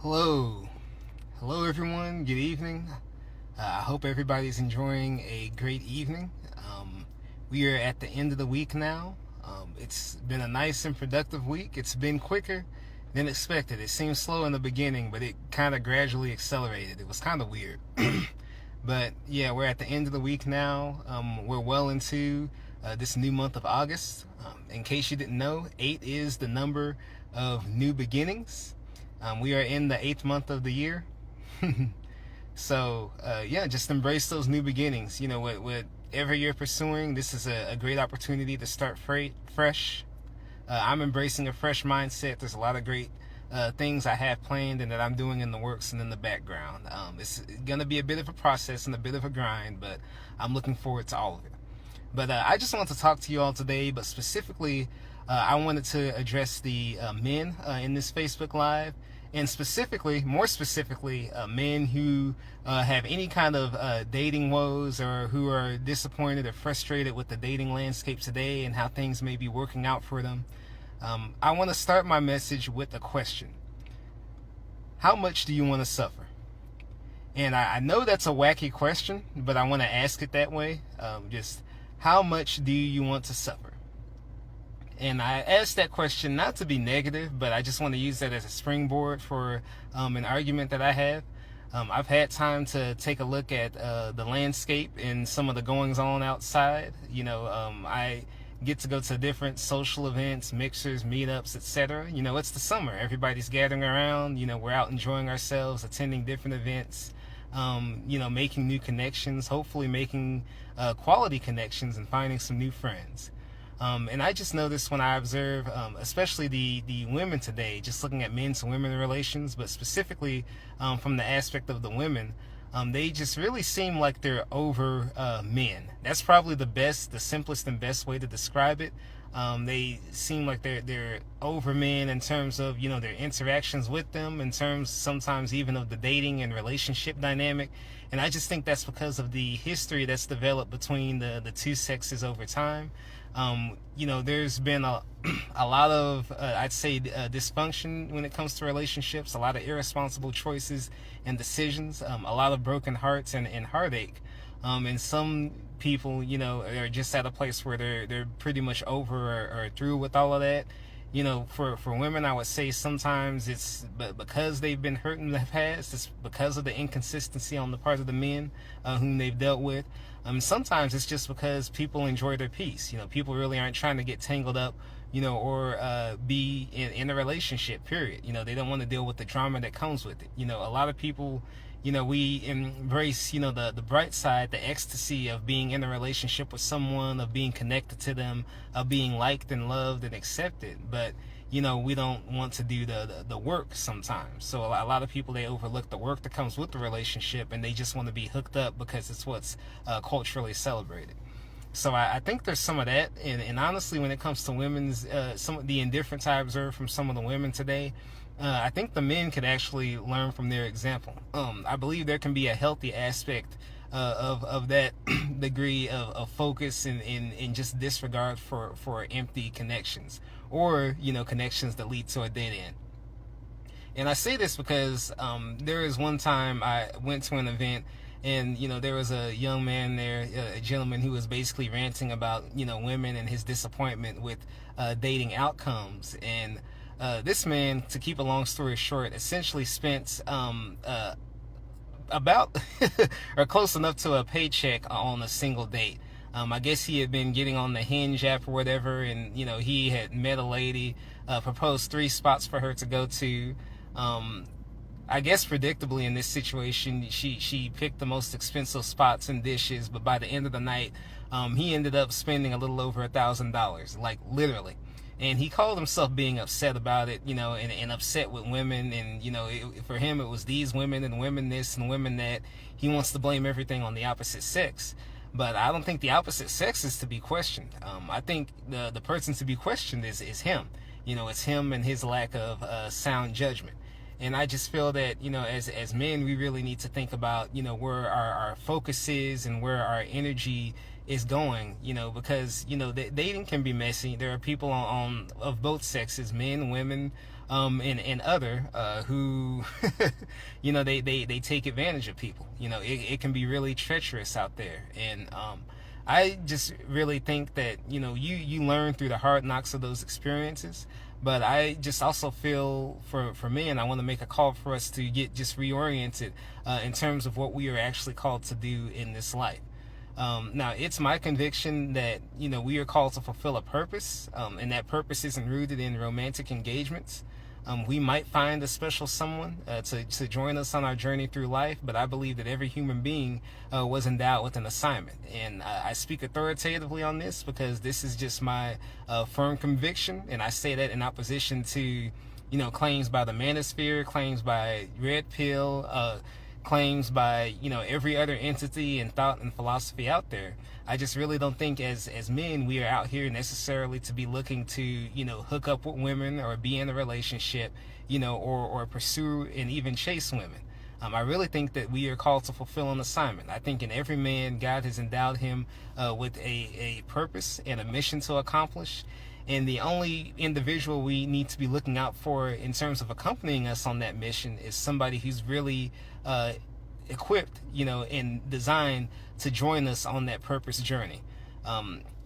Hello. Hello, everyone. Good evening. I hope everybody's enjoying a great evening. We are at the end of the week now. It's been a nice and productive week. It's been quicker than expected. It seemed slow in the beginning, but it kind of gradually accelerated. It was kind of weird. But yeah, we're at the end of the week now. We're well into this new month of August. In case you didn't know, 8 is the number of new beginnings. We are in the 8th month of the year. So, yeah, just embrace those new beginnings. You know, whatever you're pursuing, this is a great opportunity to start fresh. I'm embracing a fresh mindset. There's a lot of great things I have planned and that I'm doing in the works and in the background. It's going to be a bit of a process and a bit of a grind, but I'm looking forward to all of it. But I just want to talk to you all today, but specifically, I wanted to address the men in this Facebook Live, and more specifically, men who have any kind of dating woes or who are disappointed or frustrated with the dating landscape today and how things may be working out for them. I want to start my message with a question. How much do you want to suffer? And I know that's a wacky question, but I want to ask it that way. Just how much do you want to suffer? And I asked that question not to be negative, but I just want to use that as a springboard for an argument that I have. I've had time to take a look at the landscape and some of the goings on outside. You know, I get to go to different social events, mixers, meetups, etc. You know, it's the summer. Everybody's gathering around. You know, we're out enjoying ourselves, attending different events, you know, making new connections, hopefully making quality connections and finding some new friends. And I just noticed when I observe, especially the women today, just looking at men to women relations, but specifically from the aspect of the women, they just really seem like they're over men. That's probably the simplest and best way to describe it. They seem like they're over men in terms of, you know, their interactions with them, in terms sometimes even of the dating and relationship dynamic. And I just think that's because of the history that's developed between the two sexes over time. You know, there's been a lot of, I'd say, dysfunction when it comes to relationships, a lot of irresponsible choices and decisions, a lot of broken hearts and heartache. And some people, you know, are just at a place where they're pretty much over or through with all of that. You know, for women, I would say sometimes it's because they've been hurt in the past. It's because of the inconsistency on the part of the men whom they've dealt with. Sometimes it's just because people enjoy their peace. You know, people really aren't trying to get tangled up, you know, or be in a relationship, period. You know, they don't want to deal with the drama that comes with it. You know, a lot of people, you know, we embrace, you know, the bright side, the ecstasy of being in a relationship with someone, of being connected to them, of being liked and loved and accepted. But, you know, we don't want to do the work sometimes. So a lot of people, they overlook the work that comes with the relationship, and they just want to be hooked up because it's what's culturally celebrated. So I think there's some of that, and honestly, when it comes to women's, some of the indifference I observe from some of the women today, I think the men could actually learn from their example. I believe there can be a healthy aspect of that degree of focus and just disregard for empty connections, or, you know, connections that lead to a dead end. And I say this because there was one time I went to an event, and, you know, there was a young man there, a gentleman who was basically ranting about, you know, women and his disappointment with dating outcomes. And this man, to keep a long story short, essentially spent about or close enough to a paycheck on a single date. I guess he had been getting on the Hinge app or whatever, and, you know, he had met a lady, proposed 3 spots for her to go to. I guess predictably in this situation, she picked the most expensive spots and dishes, but by the end of the night, he ended up spending a little over $1,000, like literally. And he called himself being upset about it, you know, and upset with women. And, you know, for him, it was these women and women this and women that. He wants to blame everything on the opposite sex. But I don't think the opposite sex is to be questioned. I think the person to be questioned is him. You know, it's him and his lack of sound judgment. And I just feel that, you know, as men, we really need to think about, you know, where our focus is and where our energy is going, you know, because, you know, dating can be messy. There are people of both sexes, men, women, and other who, you know, they take advantage of people. You know, it can be really treacherous out there. And I just really think that, you know, you learn through the hard knocks of those experiences. But I just also feel for men, I want to make a call for us to get just reoriented in terms of what we are actually called to do in this life. Now, it's my conviction that, you know, we are called to fulfill a purpose, and that purpose isn't rooted in romantic engagements. We might find a special someone to join us on our journey through life, but I believe that every human being was endowed with an assignment. And I speak authoritatively on this because this is just my firm conviction, and I say that in opposition to, you know, claims by the manosphere, claims by Red Pill, claims by, you know, every other entity and thought and philosophy out there. I just really don't think as men we are out here necessarily to be looking to, you know, hook up with women or be in a relationship, you know, or pursue and even chase women. I really think that we are called to fulfill an assignment. I think in every man, God has endowed him with a purpose and a mission to accomplish. And the only individual we need to be looking out for in terms of accompanying us on that mission is somebody who's really equipped, you know, and designed to join us on that purpose journey.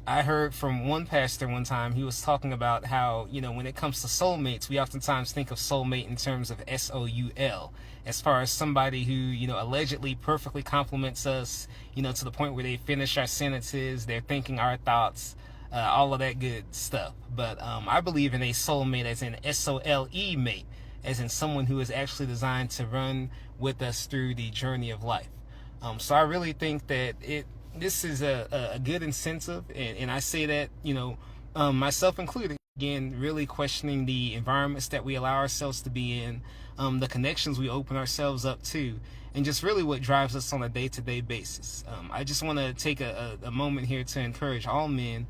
I heard from one pastor one time, he was talking about how, you know, when it comes to soulmates, we oftentimes think of soulmate in terms of SOUL, as far as somebody who, you know, allegedly perfectly complements us, you know, to the point where they finish our sentences, they're thinking our thoughts, all of that good stuff. But I believe in a soulmate as in SOLE mate, as in someone who is actually designed to run with us through the journey of life. So I really think that this is a good incentive, and I say that, you know, myself included, again, really questioning the environments that we allow ourselves to be in, the connections we open ourselves up to, and just really what drives us on a day-to-day basis. I just want to take a moment here to encourage all men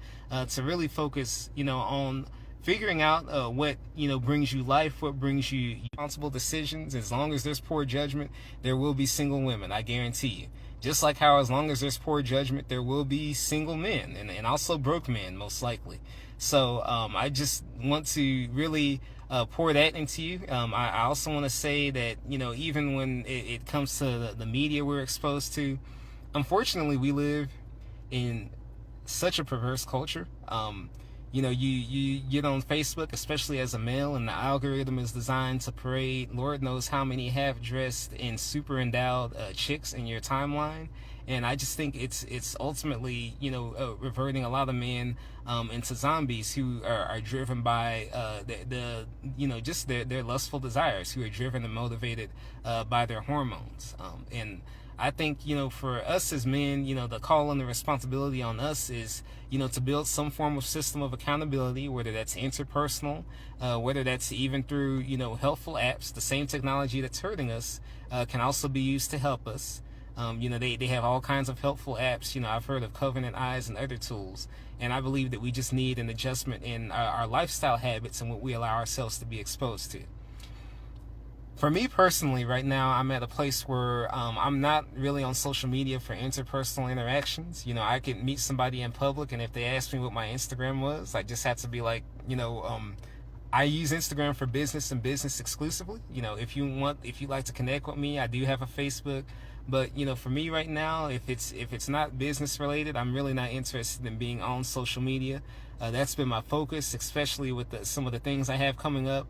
to really focus, you know, on figuring out what, you know, brings you life, what brings you responsible decisions. As long as there's poor judgment, there will be single women, I guarantee you. Just like how as long as there's poor judgment, there will be single men and also broke men, most likely. So I just want to really pour that into you. I also want to say that, you know, even when it comes to the media we're exposed to, unfortunately, we live in such a perverse culture. You know, you get on Facebook, especially as a male, and the algorithm is designed to parade Lord knows how many half-dressed and super endowed chicks in your timeline. And I just think it's ultimately, you know, reverting a lot of men into zombies who are driven by the you know, just their lustful desires, who are driven and motivated by their hormones. And I think, you know, for us as men, you know, the call and the responsibility on us is, you know, to build some form of system of accountability, whether that's interpersonal, whether that's even through, you know, helpful apps. The same technology that's hurting us can also be used to help us. You know, they have all kinds of helpful apps. You know, I've heard of Covenant Eyes and other tools. And I believe that we just need an adjustment in our lifestyle habits and what we allow ourselves to be exposed to. For me personally, right now, I'm at a place where I'm not really on social media for interpersonal interactions. You know, I could meet somebody in public, and if they asked me what my Instagram was, I just had to be like, you know, I use Instagram for business and business exclusively. You know, if you like to connect with me, I do have a Facebook. But, you know, for me right now, if it's not business related, I'm really not interested in being on social media. That's been my focus, especially with some of the things I have coming up,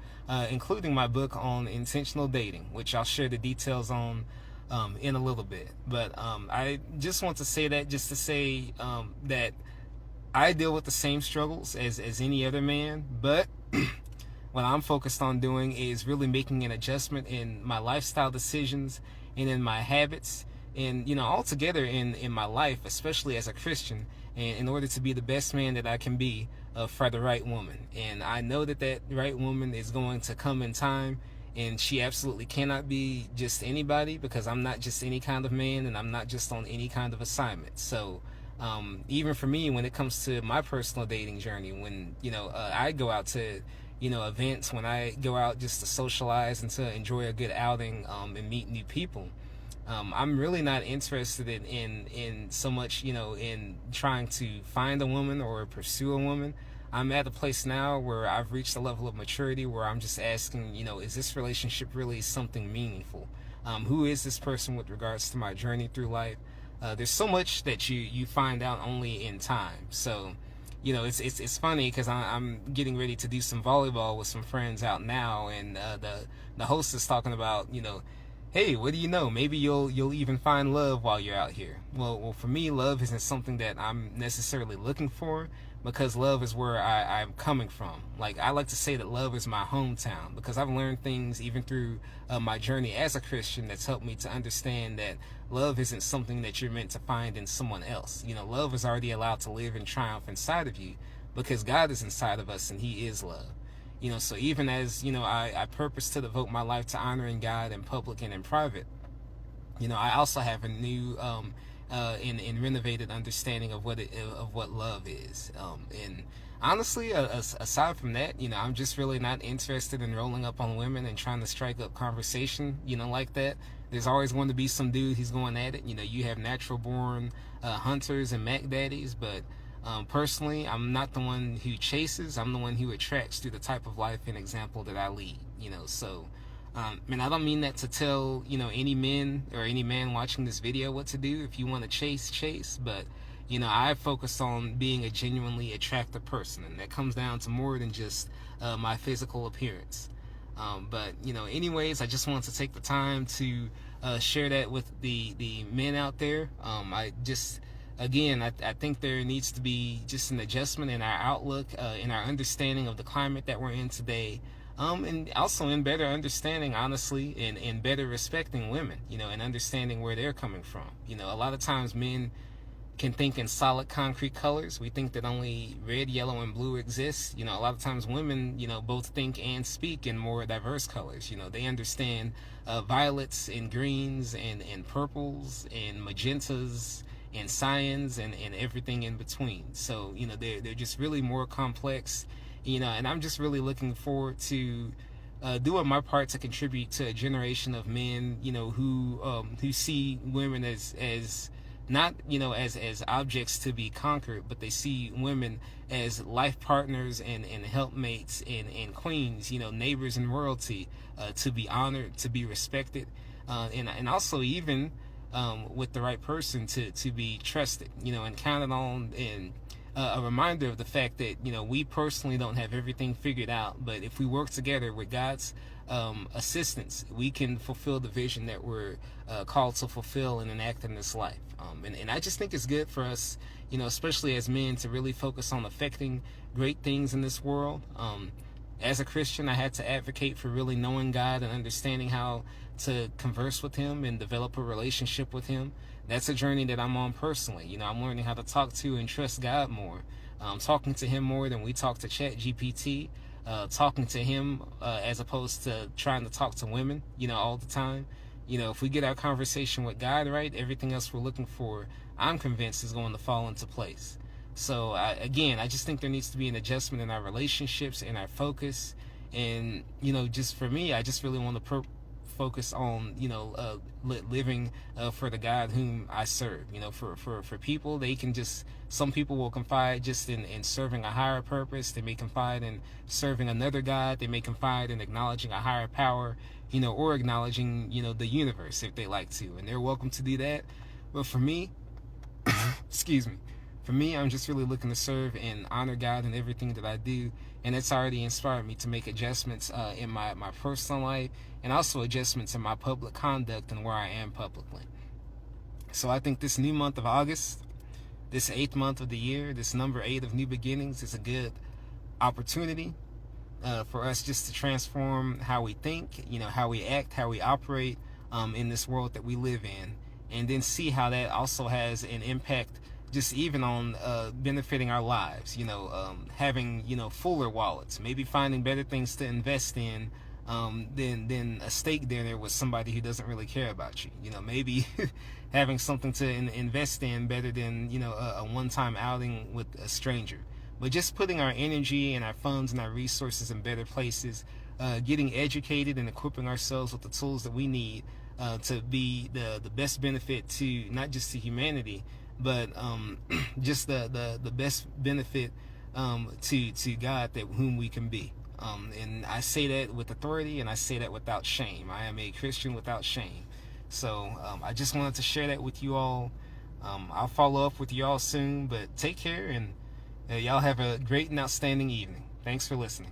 including my book on intentional dating, which I'll share the details on in a little bit. But I just want to say that just to say that I deal with the same struggles as any other man, but what I'm focused on doing is really making an adjustment in my lifestyle decisions and in my habits, and, you know, altogether in my life, especially as a Christian, and in order to be the best man that I can be for the right woman. And I know that that right woman is going to come in time, and she absolutely cannot be just anybody, because I'm not just any kind of man, and I'm not just on any kind of assignment. So even for me, when it comes to my personal dating journey, when, you know, I go out to, you know, events, when I go out just to socialize and to enjoy a good outing and meet new people, I'm really not interested in so much, you know, in trying to find a woman or pursue a woman. I'm at a place now where I've reached a level of maturity where I'm just asking, is this relationship really something meaningful? Who is this person with regards to my journey through life? There's so much that you find out only in time. So, it's funny because I'm getting ready to do some volleyball with some friends out now, and the host is talking about, hey, what do you know? Maybe you'll even find love while you're out here. Well, for me, love isn't something that I'm necessarily looking for, because love is where I'm coming from. Like, I like to say that love is my hometown, because I've learned things even through my journey as a Christian that's helped me to understand that love isn't something that you're meant to find in someone else. Love is already allowed to live and triumph inside of you, because God is inside of us and He is love. So even as, I purpose to devote my life to honoring God in public and in private, I also have a new and renovated understanding of what love is. And honestly, aside from that, I'm just really not interested in rolling up on women and trying to strike up conversation, like that. There's always going to be some dude who's going at it. You have natural born hunters and Mac daddies, but personally, I'm not the one who chases. I'm the one who attracts through the type of life and example that I lead. So and I don't mean that to tell any men or any man watching this video what to do. If you want to chase, but I focus on being a genuinely attractive person, and that comes down to more than just my physical appearance. But anyways, I just want to take the time to share that with the men out there. Again, I think there needs to be just an adjustment in our outlook, in our understanding of the climate that we're in today, and also in better understanding, honestly, and better respecting women, and understanding where they're coming from. A lot of times men can think in solid concrete colors. We think that only red, yellow, and blue exist. A lot of times women, both think and speak in more diverse colors. They understand violets and greens and purples and magentas and cyans and everything in between. So they're just really more complex, and I'm just really looking forward to doing my part to contribute to a generation of men who see women as not as objects to be conquered, but they see women as life partners and helpmates and queens, neighbors and royalty, to be honored, to be respected, and also even with the right person to be trusted, and counted on, and a reminder of the fact that we personally don't have everything figured out, but if we work together with God's assistance, we can fulfill the vision that we're called to fulfill and enact in this life. And I just think it's good for us, especially as men, to really focus on affecting great things in this world. As a Christian, I had to advocate for really knowing God and understanding how to converse with Him and develop a relationship with Him. That's a journey that I'm on personally. I'm learning how to talk to and trust God more. Talking to Him more than we talk to ChatGPT. Talking to Him as opposed to trying to talk to women, all the time. If we get our conversation with God right, everything else we're looking for, I'm convinced, is going to fall into place. So I just think there needs to be an adjustment in our relationships and our focus. And just for me, I just really want to focus on living for the God whom I serve. For people, some people will confide just in serving a higher purpose. They may confide in serving another God. They may confide in acknowledging a higher power, or acknowledging the universe, if they like to, and they're welcome to do that. But for me, excuse me, for me, I'm just really looking to serve and honor God in everything that I do, and it's already inspired me to make adjustments in my personal life, and also adjustments in my public conduct and where I am publicly. So I think this new month of August, this 8th month of the year, this number 8 of new beginnings, is a good opportunity for us just to transform how we think, how we act, how we operate in this world that we live in, and then see how that also has an impact just even on benefiting our lives, having, fuller wallets, maybe finding better things to invest in than a steak dinner with somebody who doesn't really care about you. Maybe having something to invest in better than, a one-time outing with a stranger. But just putting our energy and our funds and our resources in better places, getting educated and equipping ourselves with the tools that we need to be the best benefit to not just to humanity, but just the best benefit to God that whom we can be. And I say that with authority, and I say that without shame. I am a Christian without shame. So I just wanted to share that with you all. I'll follow up with you all soon, but take care, and y'all have a great and outstanding evening. Thanks for listening.